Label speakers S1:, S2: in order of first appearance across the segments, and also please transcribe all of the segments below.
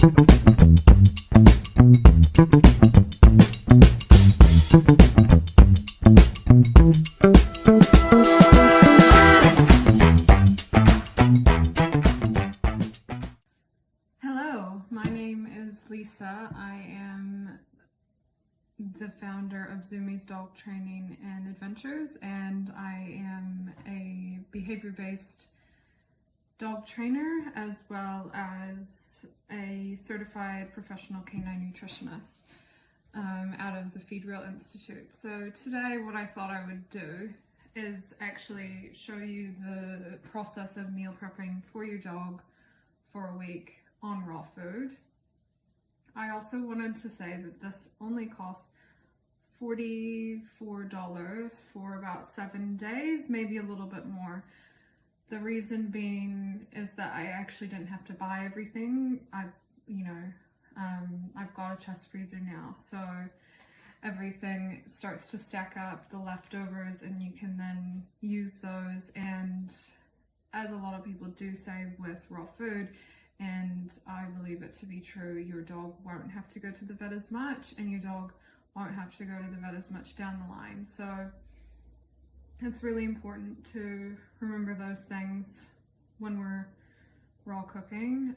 S1: Hello, my name is Lisa. I am the founder of Zoomies Dog Training and Adventures, and I am a behavior-based dog trainer as well as a certified professional canine nutritionist out of the Feed Real Institute. So today what I thought I would do is actually show you the process of meal prepping for your dog for a week on raw food. I also wanted to say that this only costs $44 for about 7 days, maybe a little bit more. The reason being is that I actually didn't have to buy everything. I've got a chest freezer now, so everything starts to stack up, the leftovers, and you can then use those. And as a lot of people do say with raw food, and I believe it to be true, your dog won't have to go to the vet as much, and your dog won't have to go to the vet as much down the line. So it's really important to remember those things when we're raw cooking,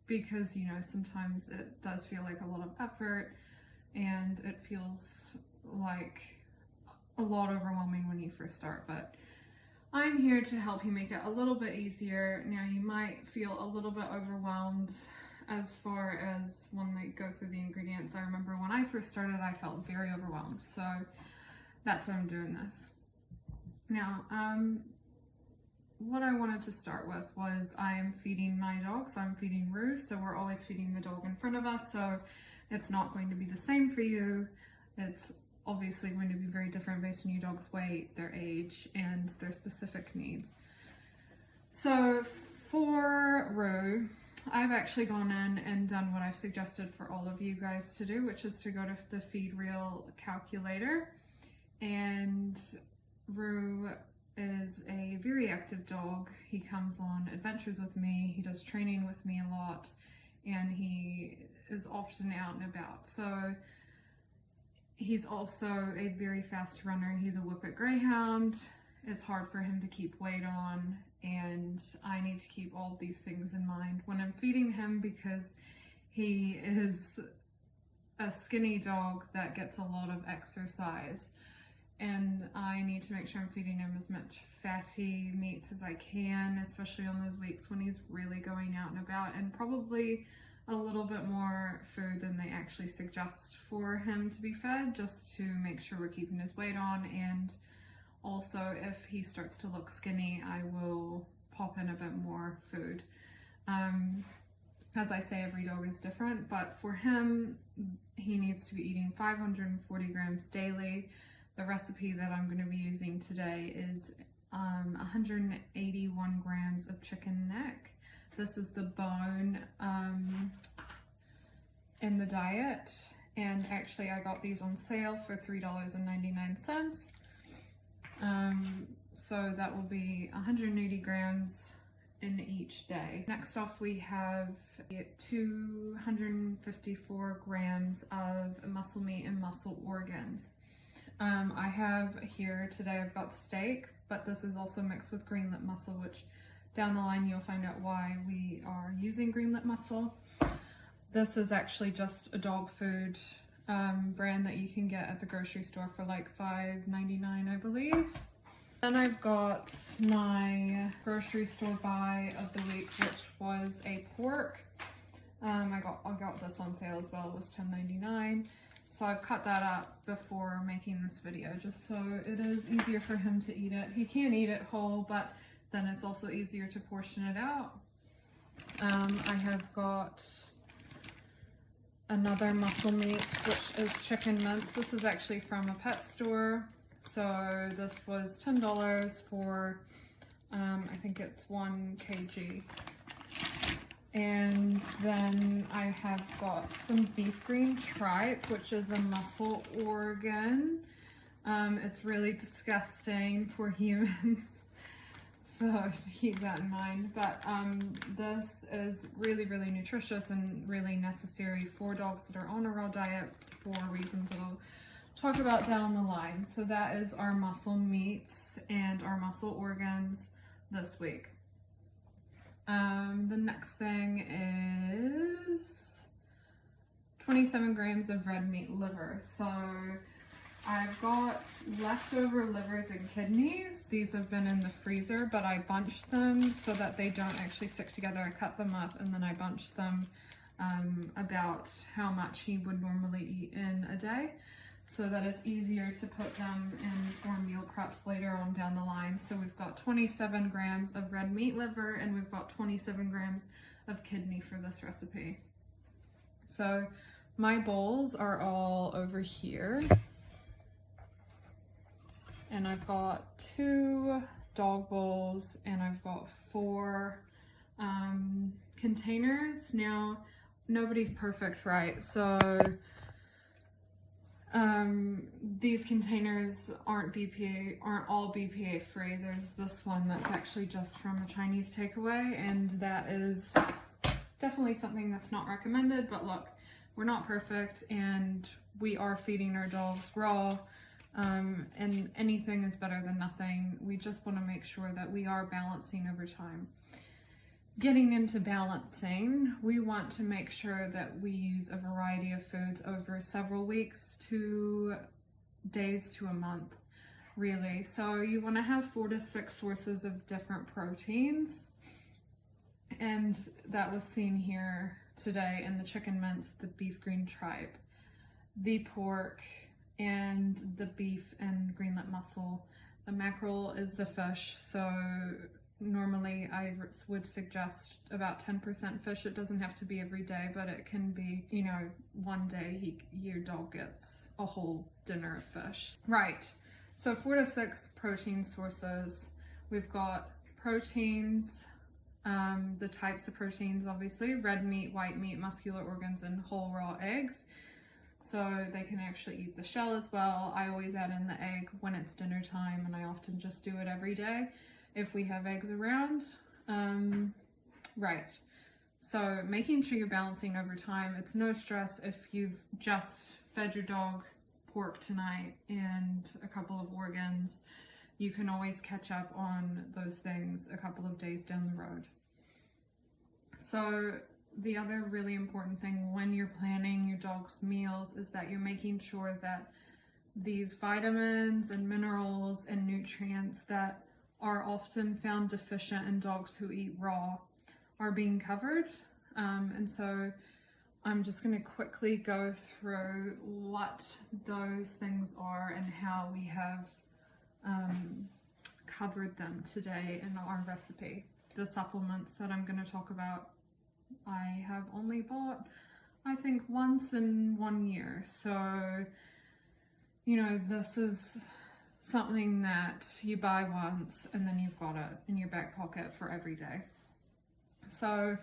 S1: because sometimes it does feel like a lot of effort, and it feels like a lot overwhelming when you first start, but I'm here to help you make it a little bit easier. Now, you might feel a little bit overwhelmed as far as when they go through the ingredients. I remember when I first started, I felt very overwhelmed, so that's why I'm doing this. Now, what I wanted to start with was I am feeding my dog, so I'm feeding Rue, so we're always feeding the dog in front of us, so it's not going to be the same for you. It's obviously going to be very different based on your dog's weight, their age, and their specific needs. So for Rue, I've actually gone in and done what I've suggested for all of you guys to do, which is to go to the Feed Real calculator. And Rue is a very active dog. He comes on adventures with me, he does training with me a lot, and he is often out and about. So he's also a very fast runner. He's a Whippet Greyhound. It's hard for him to keep weight on, and I need to keep all of these things in mind when I'm feeding him, because he is a skinny dog that gets a lot of exercise, and I need to make sure I'm feeding him as much fatty meats as I can, especially on those weeks when he's really going out and about, and probably a little bit more food than they actually suggest for him to be fed, just to make sure we're keeping his weight on. And also, if he starts to look skinny, I will pop in a bit more food. As I say, every dog is different, but for him, he needs to be eating 540 grams daily. The recipe that I'm going to be using today is 181 grams of chicken neck. This is the bone in the diet, and actually I got these on sale for $3.99. So that will be 180 grams in each day. Next off, we have 254 grams of muscle meat and muscle organs. I have here today, I've got steak, but this is also mixed with green lip mussel, which down the line you'll find out why we are using green lip mussel. This is actually just a dog food brand that you can get at the grocery store for like $5.99, I believe. Then I've got my grocery store buy of the week, which was a pork. I got this on sale as well. It was $10.99. So I've cut that up before making this video, just so it is easier for him to eat it. He can eat it whole, but then it's also easier to portion it out. I have got another muscle meat, which is chicken mince. This is actually from a pet store. So this was $10 for, I think it's 1 kg. And then I have got some beef green tripe, which is a muscle organ. It's really disgusting for humans. so keep that in mind. But this is really, really nutritious and really necessary for dogs that are on a raw diet for reasons that I'll talk about down the line. So that is our muscle meats and our muscle organs this week. The next thing is 27 grams of red meat liver. So I've got leftover livers and kidneys. These have been in the freezer, but I bunched them so that they don't actually stick together. I cut them up and then I bunched them about how much he would normally eat in a day, so that it's easier to put them in for meal preps later on down the line. So we've got 27 grams of red meat liver and we've got 27 grams of kidney for this recipe. So my bowls are all over here. And I've got 2 dog bowls and I've got 4 containers. Now, nobody's perfect, right? So these containers aren't all BPA free. There's this one that's actually just from a Chinese takeaway, and that is definitely something that's not recommended. But look, we're not perfect and we are feeding our dogs raw. And anything is better than nothing. We just want to make sure that we are balancing over time. Getting into balancing, we want to make sure that we use a variety of foods over several weeks to days to a month, really. So you want to have 4 to 6 sources of different proteins. And that was seen here today in the chicken mince, the beef green tripe, the pork, and the beef and greenlet mussel. The mackerel is the fish, so normally I would suggest about 10% fish. It doesn't have to be every day, but it can be, you know, one day your dog gets a whole dinner of fish. Right, so 4 to 6 protein sources. We've got proteins, the types of proteins, obviously, red meat, white meat, muscular organs, and whole raw eggs. So they can actually eat the shell as well. I always add in the egg when it's dinner time, and I often just do it every day if we have eggs around. Right, so making sure you're balancing over time. It's no stress if you've just fed your dog pork tonight and a couple of organs. You can always catch up on those things a couple of days down the road. So the other really important thing when you're planning your dog's meals is that you're making sure that these vitamins and minerals and nutrients that are often found deficient in dogs who eat raw are being covered. And so I'm just going to quickly go through what those things are and how we have covered them today in our recipe. The supplements that I'm going to talk about, I have only bought, I think, once in 1 year. So, you know, this is something that you buy once and then you've got it in your back pocket for every day. So,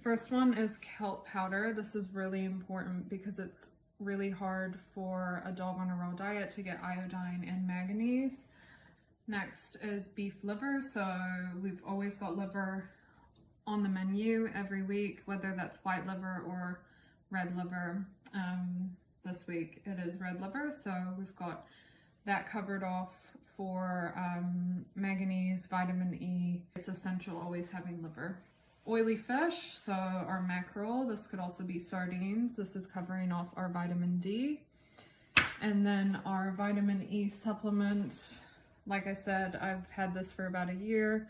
S1: first one is kelp powder. This is really important because it's really hard for a dog on a raw diet to get iodine and manganese. Next is beef liver. So we've always got liver on the menu every week, whether that's white liver or red liver. This week it is red liver, so we've got that covered off for manganese, vitamin E. It's essential always having liver. Oily fish, so our mackerel, this could also be sardines. This is covering off our vitamin D. And then our vitamin E supplement, like I said, I've had this for about a year,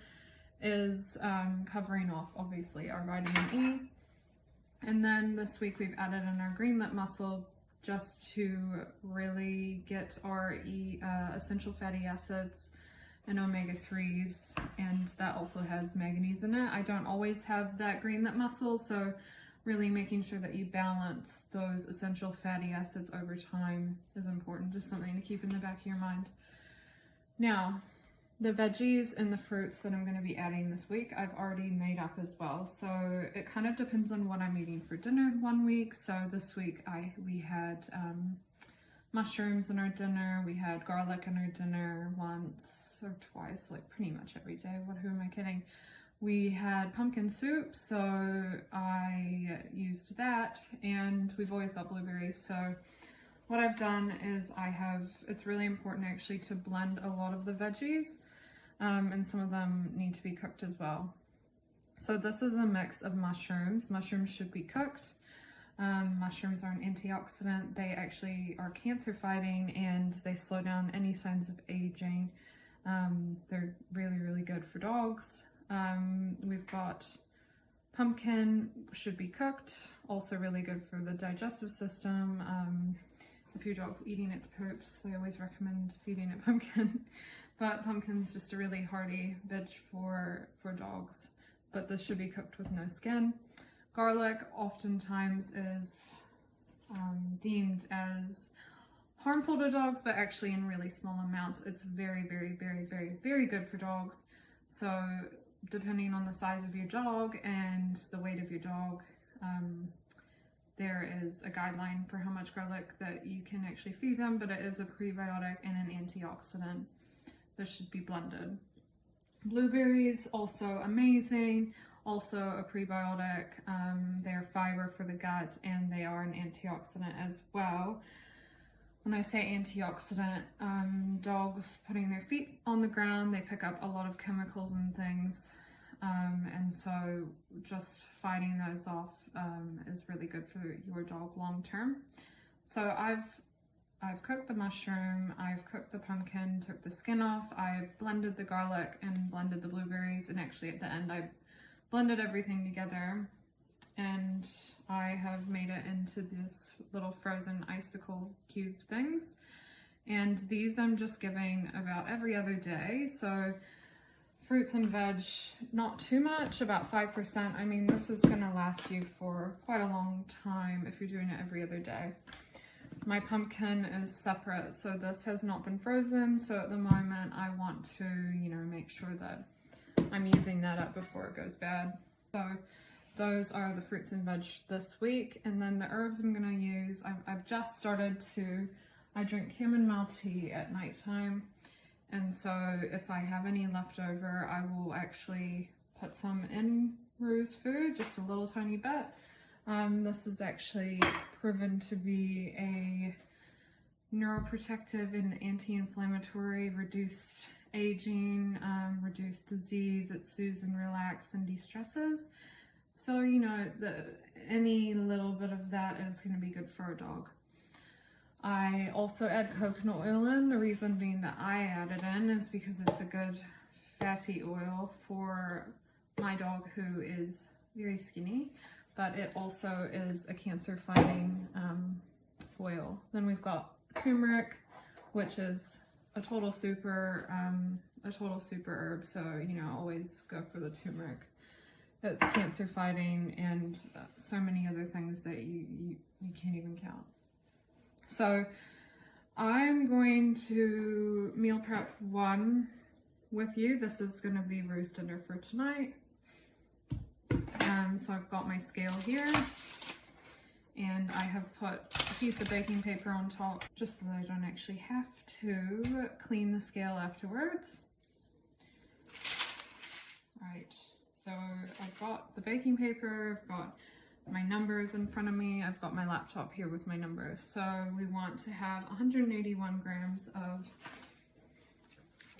S1: is covering off, obviously, our vitamin E. And then this week we've added in our greenlet mussel just to really get our essential fatty acids and omega-3s, and that also has manganese in it. I don't always have that greenlet mussel, so really making sure that you balance those essential fatty acids over time is important, just something to keep in the back of your mind. Now, the veggies and the fruits that I'm going to be adding this week, I've already made up as well. So it kind of depends on what I'm eating for dinner one week. So this week we had mushrooms in our dinner. We had garlic in our dinner once or twice, like pretty much every day. Who am I kidding? We had pumpkin soup, so I used that, and we've always got blueberries. So what I've done is it's really important actually to blend a lot of the veggies, and some of them need to be cooked as well. So this is a mix of mushrooms. Mushrooms should be cooked. Mushrooms are an antioxidant. They actually are cancer fighting and they slow down any signs of aging. They're really, really good for dogs. We've got pumpkin, should be cooked, also really good for the digestive system. If your dog's eating its poops, they always recommend feeding it pumpkin. But pumpkin's just a really hearty veg for dogs. But this should be cooked with no skin. Garlic oftentimes is deemed as harmful to dogs, but actually in really small amounts, it's very, very, very, very, very good for dogs. So depending on the size of your dog and the weight of your dog, there is a guideline for how much garlic that you can actually feed them, but it is a prebiotic and an antioxidant. This should be blended. Blueberries, also amazing, also a prebiotic. They're fiber for the gut and they are an antioxidant as well. When I say antioxidant, dogs putting their feet on the ground, they pick up a lot of chemicals and things, and so just fighting those off is really good for your dog long term. So I've cooked the mushroom, I've cooked the pumpkin, took the skin off, I've blended the garlic and blended the blueberries, and actually at the end I blended everything together, and I have made it into this little frozen icicle cube things. And these I'm just giving about every other day. So fruits and veg, not too much, about 5%. I mean, this is gonna last you for quite a long time if you're doing it every other day. My pumpkin is separate, so this has not been frozen. So at the moment I want to, make sure that I'm using that up before it goes bad. So those are the fruits and veg this week. And then the herbs I'm gonna use, I've just started I drink chamomile tea at nighttime. And so if I have any left over, I will actually put some in Rue's food, just a little tiny bit. This is actually proven to be a neuroprotective and anti-inflammatory, reduced aging, reduced disease. It soothes and relaxes and de-stresses. So, any little bit of that is going to be good for a dog. I also add coconut oil in. The reason being that I add it in is because it's a good fatty oil for my dog who is very skinny, but it also is a cancer fighting oil. Then we've got turmeric, which is a total super herb. So, always go for the turmeric. It's cancer fighting and so many other things that you can't even count. So I'm going to meal prep one with you. This is going to be Rue's dinner for tonight. So I've got my scale here, and I have put a piece of baking paper on top just so that I don't actually have to clean the scale afterwards. Right, so I've got the baking paper, I've got my numbers in front of me, I've got my laptop here with my numbers. So we want to have 181 grams of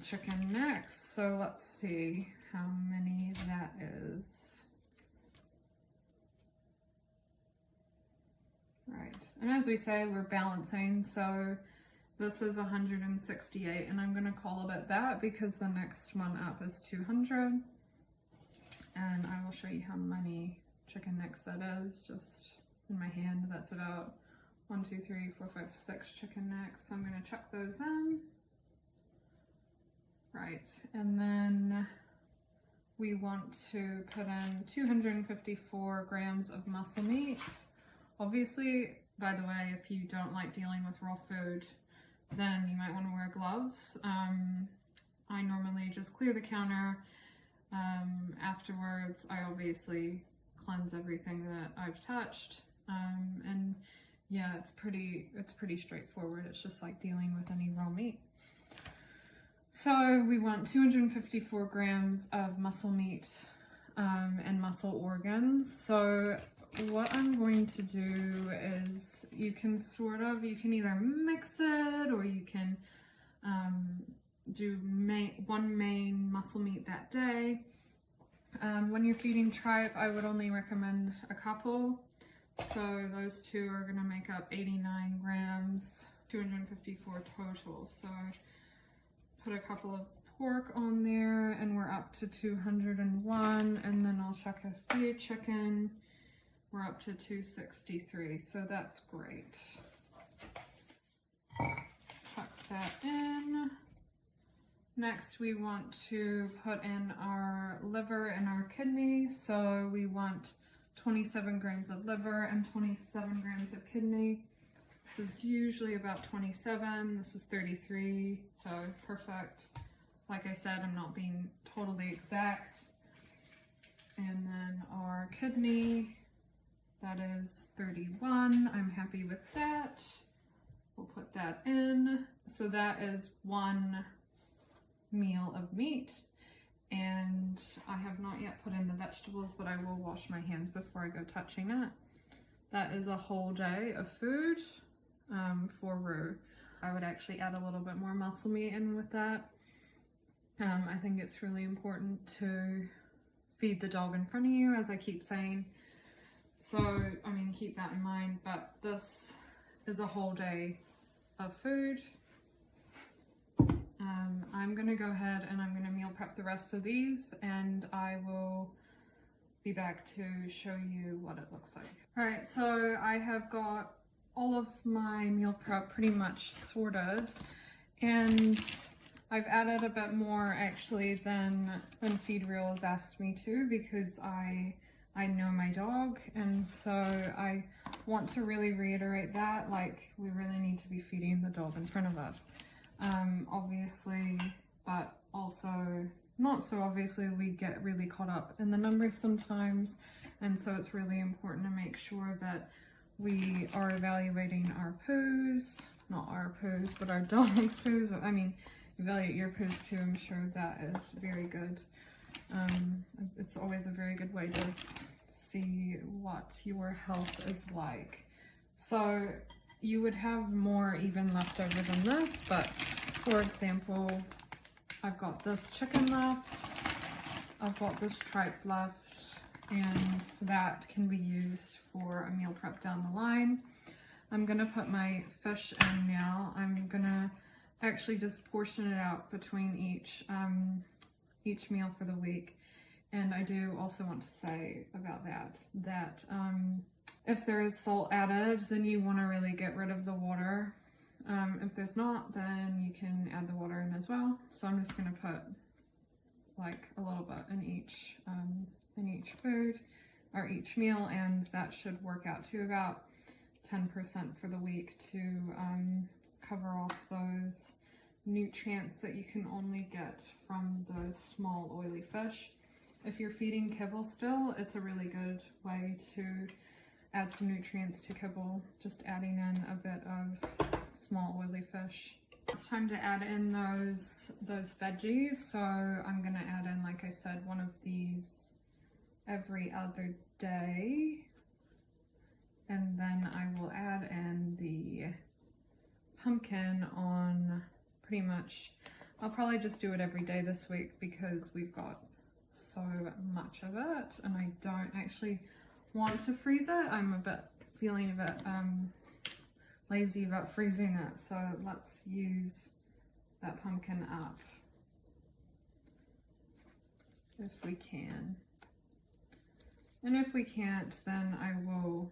S1: chicken necks. So let's see how many that is. Right, and as we say, we're balancing, so this is 168, and I'm going to call it at that because the next one up is 200. And I will show you how many chicken necks that is, just in my hand. That's about 1, 2, 3, 4, 5, 6 chicken necks. So I'm going to chuck those in. Right, and then we want to put in 254 grams of muscle meat. Obviously, by the way, if you don't like dealing with raw food, then you might want to wear gloves. I normally just clear the counter. Afterwards, I obviously cleanse everything that I've touched. And yeah, it's pretty straightforward. It's just like dealing with any raw meat. So we want 254 grams of muscle meat and muscle organs. So what I'm going to do is you can either mix it, or you can do one main muscle meat that day. When you're feeding tripe, I would only recommend a couple. So those two are going to make up 89 grams, 254 total. So put a couple of pork on there, and we're up to 201, and then I'll check a few chicken. We're up to 263, so that's great. Tuck that in. Next, we want to put in our liver and our kidney. So we want 27 grams of liver and 27 grams of kidney. This is usually about 27. This is 33, so perfect. Like I said, I'm not being totally exact. And then our kidney, that is 31. I'm happy with that. We'll put that in. So that is one meal of meat, and I have not yet put in the vegetables, but I will wash my hands before I go touching it. That is a whole day of food for Rue. I would actually add a little bit more muscle meat in with that. I think it's really important to feed the dog in front of you, as I keep saying. So, I mean, keep that in mind, but this is a whole day of food. I'm going to go ahead and I'm going to meal prep the rest of these, and I will be back to show you what it looks like. Alright, so I have got all of my meal prep pretty much sorted, and I've added a bit more actually than Feed Real has asked me to, because I know my dog, and so I want to really reiterate that, like, we really need to be feeding the dog in front of us. Obviously, but also not so obviously, we get really caught up in the numbers sometimes, and so it's really important to make sure that we are evaluating our poos, not our poos, but our dog's poos. I mean, evaluate your poos too. I'm sure that is very good. It's always a very good way to see what your health is like. So you would have more even left over than this, but for example, I've got this chicken left, I've got this tripe left, and that can be used for a meal prep down the line. I'm gonna put my fish in now. I'm gonna actually just portion it out between each meal for the week. And I do also want to say about that if there is salt added, then you want to really get rid of the water. If there's not, then you can add the water in as well. So I'm just going to put like a little bit in each food or each meal, and that should work out to about 10% for the week to cover off those nutrients that you can only get from those small oily fish. If you're feeding kibble still, it's a really good way to add some nutrients to kibble, just adding in a bit of small oily fish. It's time to add in those veggies, so I'm gonna add in, like I said, one of these every other day, and then I will add in the pumpkin on pretty much, I'll probably just do it every day this week because we've got so much of it, and I don't actually want to freeze it. I'm feeling a bit lazy about freezing it, so let's use that pumpkin up if we can. And if we can't, then I will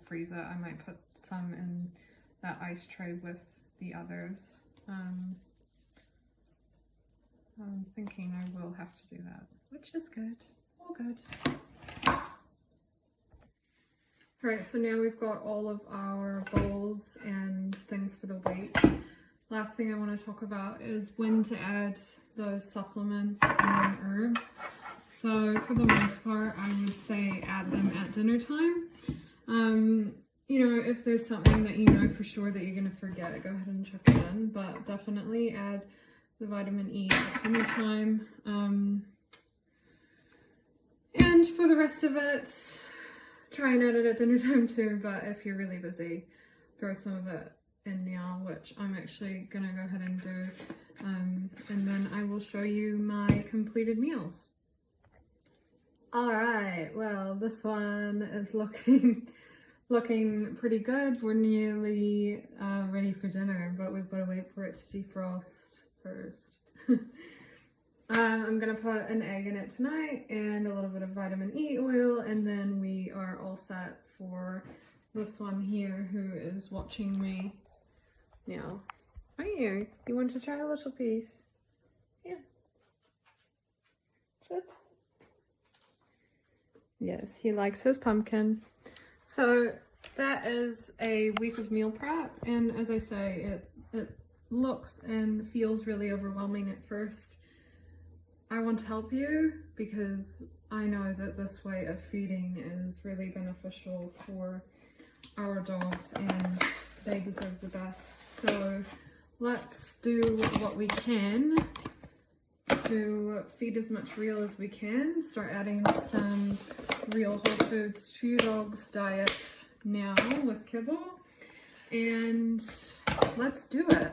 S1: freeze it. I might put some in that ice tray with the others. I'm thinking I will have to do that, which is good. All good. Alright, so now we've got all of our bowls and things for the week. Last thing I want to talk about is when to add those supplements and herbs. So for the most part, I would say add them at dinner time. you know, if there's something that you know for sure that you're going to forget, go ahead and chuck it in, but definitely add the vitamin E at dinner time. And for the rest of it, try and add it at dinner time too, but if you're really busy, throw some of it in now, which I'm actually going to go ahead and do. And then I will show you my completed meals. Alright, well, this one is looking pretty good. We're nearly ready for dinner, but we've got to wait for it to defrost first. I'm going to put an egg in it tonight and a little bit of vitamin E oil, and then we are all set for this one here who is watching me now. Are you? You want to try a little piece? Yeah. Sit. Yes, he likes his pumpkin. So that is a week of meal prep, and as I say, it looks and feels really overwhelming at first. I want to help you because I know that this way of feeding is really beneficial for our dogs and they deserve the best. So let's do what we can to feed as much real as we can. Start adding some real whole foods to your dog's diet now with kibble, and let's do it.